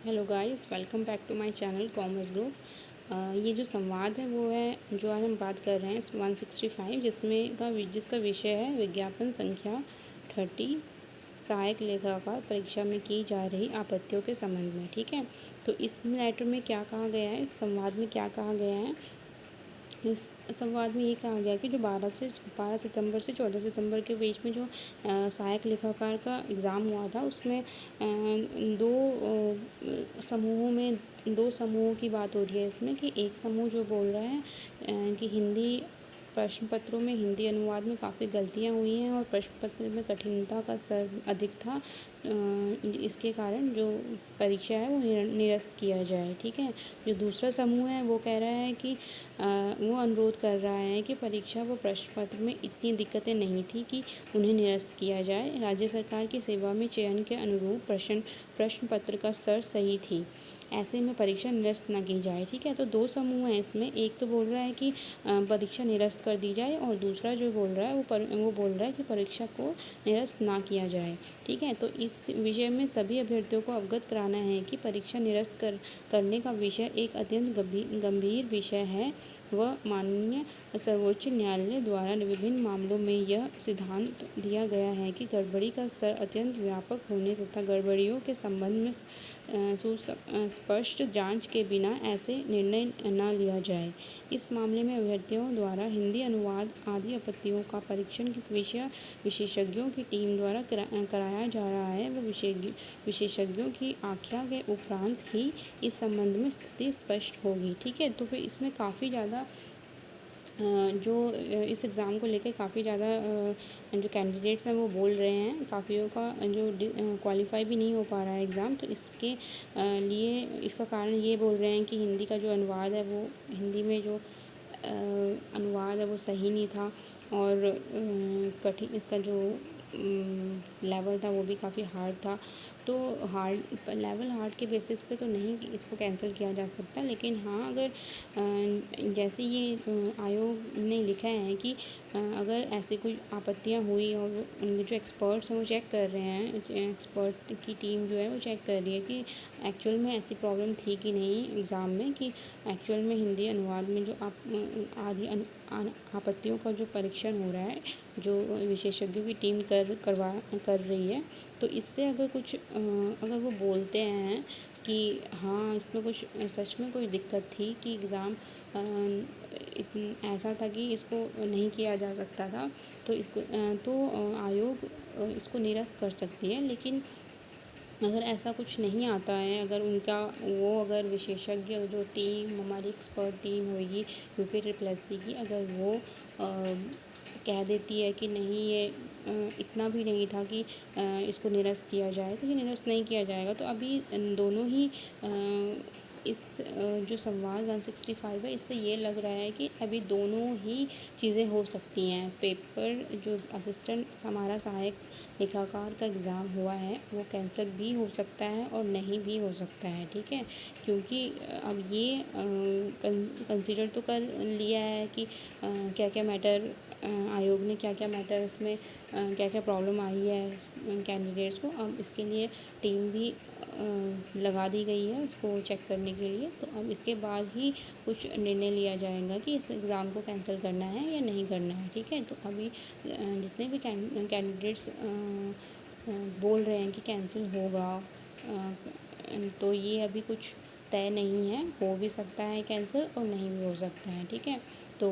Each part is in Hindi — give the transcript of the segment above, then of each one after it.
Hello guys, welcome back to my channel commerce group. ये जो संवाद है वो है जो आज हम बात कर रहे हैं 165, जिसका विषय है विज्ञापन संख्या 30, सहायक लेखाकार परीक्षा में की जा रही आपत्तियों के संबंध में। ठीक है, तो इस मैटर में क्या कहा गया है, इस संवाद में क्या कहा गया है। इस संवाद में ये कहा गया कि जो 12 सितंबर से 14 सितंबर के बीच में जो सहायक लेखाकार का एग्ज़ाम हुआ था, उसमें दो दो समूहों की बात हो रही है इसमें। कि एक समूह जो बोल रहा है कि हिंदी प्रश्न पत्रों में हिंदी अनुवाद में काफ़ी गलतियां हुई हैं और प्रश्न पत्र में कठिनता का स्तर अधिक था, इसके कारण जो परीक्षा है वो निरस्त किया जाए। ठीक है, जो दूसरा समूह है वो कह रहा है कि वो अनुरोध कर रहा है कि परीक्षा व प्रश्न पत्र में इतनी दिक्कतें नहीं थी कि उन्हें निरस्त किया जाए। राज्य सरकार की सेवा में चयन के अनुरूप प्रश्न पत्र का स्तर सही थी, ऐसे में परीक्षा निरस्त न की जाए। ठीक है, तो दो समूह हैं इसमें। एक तो बोल रहा है कि परीक्षा निरस्त कर दी जाए, और दूसरा जो बोल रहा है वो बोल रहा है कि परीक्षा को निरस्त ना किया जाए। ठीक है, तो इस विषय में सभी अभ्यर्थियों को अवगत कराना है कि परीक्षा निरस्त करने का विषय एक अत्यंत गंभीर विषय है व माननीय सर्वोच्च न्यायालय द्वारा विभिन्न मामलों में यह सिद्धांत दिया गया है कि गड़बड़ी का स्तर अत्यंत व्यापक होने तथा गड़बड़ियों के संबंध में सुस्पष्ट जांच के बिना ऐसे निर्णय न लिया जाए। इस मामले में अभ्यर्थियों द्वारा हिंदी अनुवाद आदि आपत्तियों का परीक्षण विषय विशेषज्ञों की टीम द्वारा कराया जा रहा है। वह विशेषज्ञों की आख्या के उपरांत ही इस संबंध में स्थिति स्पष्ट होगी। ठीक है, तो फिर इसमें काफ़ी ज़्यादा जो इस एग्ज़ाम को लेकर काफ़ी ज़्यादा जो कैंडिडेट्स हैं वो बोल रहे हैं, काफ़ियों का जो क्वालिफाई भी नहीं हो पा रहा है एग्ज़ाम। तो इसके लिए इसका कारण ये बोल रहे हैं कि हिंदी का जो अनुवाद है वो हिंदी में जो अनुवाद है वो सही नहीं था, और कठिन इसका जो लेवल था वो भी काफ़ी हार्ड था। तो हार्ड के बेसिस पे तो नहीं कि इसको कैंसिल किया जा सकता, लेकिन हाँ, अगर जैसे ये आयोग ने लिखा है कि अगर ऐसी कोई आपत्तियाँ हुई और उनके जो एक्सपर्ट्स हैं वो चेक कर रहे हैं, एक्सपर्ट की टीम जो है वो चेक कर रही है कि एक्चुअल में ऐसी प्रॉब्लम थी कि नहीं एग्ज़ाम में, कि एक्चुअल में हिंदी अनुवाद में जो आपत्तियों का जो परीक्षण हो रहा है, जो विशेषज्ञों की टीम कर रही है, तो इससे अगर वो बोलते हैं कि हाँ इसमें कुछ सच में कोई दिक्कत थी कि एग्ज़ाम ऐसा था कि इसको नहीं किया जा सकता था, तो आयोग इसको निरस्त कर सकती है। लेकिन अगर ऐसा कुछ नहीं आता है, अगर विशेषज्ञ जो टीम हमारी एक्सपर्ट टीम होगी UP SSSC की, अगर वो कह देती है कि नहीं ये इतना भी नहीं था कि इसको निरस्त किया जाए, तो ये निरस्त नहीं किया जाएगा। तो अभी दोनों ही इस जो संवाद 165 है, इससे ये लग रहा है कि अभी दोनों ही चीज़ें हो सकती हैं। पेपर जो असिस्टेंट हमारा सहायक लेखाकार का एग्ज़ाम हुआ है वो कैंसिल भी हो सकता है और नहीं भी हो सकता है। ठीक है, क्योंकि अब ये कंसीडर तो कर लिया है कि क्या क्या मैटर आयोग ने क्या क्या मैटर उसमें क्या क्या प्रॉब्लम आई है कैंडिडेट्स को। अब इसके लिए टीम भी लगा दी गई है उसको चेक करने के लिए। तो अब इसके बाद ही कुछ निर्णय लिया जाएगा कि इस एग्ज़ाम को कैंसिल करना है या नहीं करना है। ठीक है, तो अभी जितने भी कैंडिडेट्स बोल रहे हैं कि कैंसिल होगा, तो ये अभी कुछ तय नहीं है, हो भी सकता है कैंसिल और नहीं भी हो सकता है। ठीक है, तो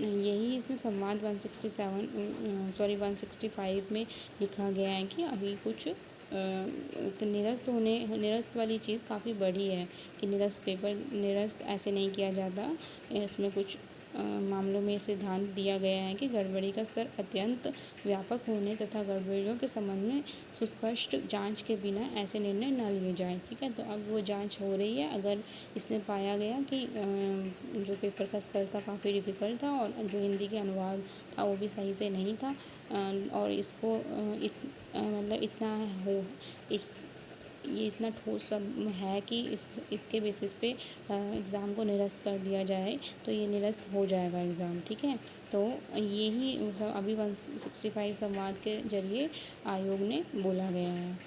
यही इसमें संवाद 165 में लिखा गया है कि अभी कुछ निरस्त वाली चीज़ काफ़ी बड़ी है कि निरस्त ऐसे नहीं किया जाता। इसमें कुछ मामलों में सिद्धांत दिया गया है कि गड़बड़ी का स्तर अत्यंत व्यापक होने तथा गड़बड़ियों के संबंध में सुस्पष्ट जांच के बिना ऐसे निर्णय न लिए जाएं। ठीक है, तो अब वो जांच हो रही है। अगर इसमें पाया गया कि जो पेपर का स्तर था काफ़ी डिफ़िकल्ट था और जो हिंदी के अनुवाद था वो भी सही से नहीं था, और इसको मतलब इतना हो इस ये इतना ठोस सब है कि इसके बेसिस पे एग्ज़ाम को निरस्त कर दिया जाए, तो ये निरस्त हो जाएगा एग्ज़ाम। ठीक है, तो यही अभी 165 संवाद के जरिए आयोग ने बोला गया है।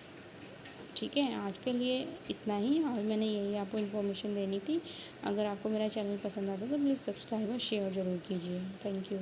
ठीक है, आज के लिए इतना ही और मैंने यही आपको इन्फॉर्मेशन देनी थी। अगर आपको मेरा चैनल पसंद आता है तो प्लीज़ सब्सक्राइब और शेयर ज़रूर कीजिए। Thank you.